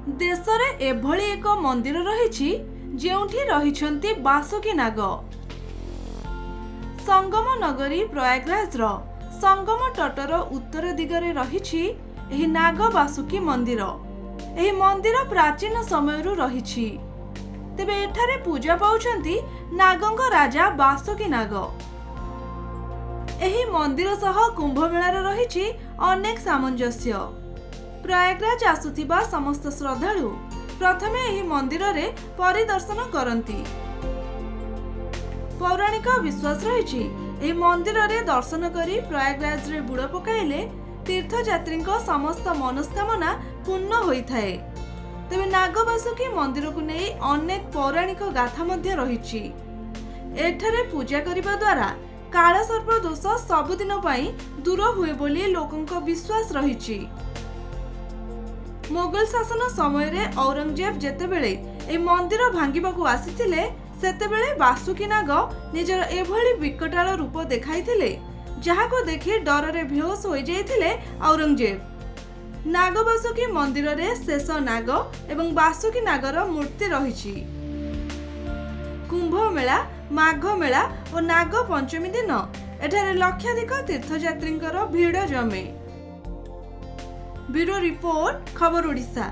देशरे एभली एक मंदिर रहिछि जेउठी रहिछन्ति बासुकी नाग। संगम नगरी प्रयागराज रो संगम तटर उत्तर दिगरे रहिछि एही नाग बासुकी मंदिर। एही मंदिर प्राचीन समयरु रहिछि। तेबे एठारे पूजा पाउछन्ति नागंग राजा बासुकी नाग। एही मंदिर सह कुंभ मेलार रहिछि अनेक सामंजस्य। प्रयागराज आसुथिबा समस्त श्रद्धालु प्रथमे एही मंदिर रे परिदर्शन करंती। पौराणिक विश्वास रहिछि एही मंदिर रे दर्शन करी प्रयागराज रे बुड़ पकाइले तीर्थयात्री समस्त मनस्कामना पूर्ण होइथाए। तेबे नागबासुकी मंदिर को नहीं अनेक पौराणिक गाथा मध्य रहिछि। एठारे पूजा करिबा द्वारा काला सर्प दोष सबुदिन पई दूर हुए बोली लोकंक विश्वास रहिछि। मोगल शासन समय रे औरंगजेब जेतेबेले ए मंदिर भांगिबाकू आसीथिले सेतेबेले बासुकी नाग निजर एभली विकटाल रूप देखाइथिले जाहाको देखि डर रे बेहोश होई जाइथिले औरंगजेब। नागबासुकी मंदिर रे शेष नाग एवं बासुकी नागर मूर्ति रहिछि। कुंभ मेला, माघ मेला और नाग पंचमी दिन एठारे लक्षाधिक तीर्थयात्रींकर भीड़ जमे। ब्यूरो रिपोर्ट, खबर ओडिशा।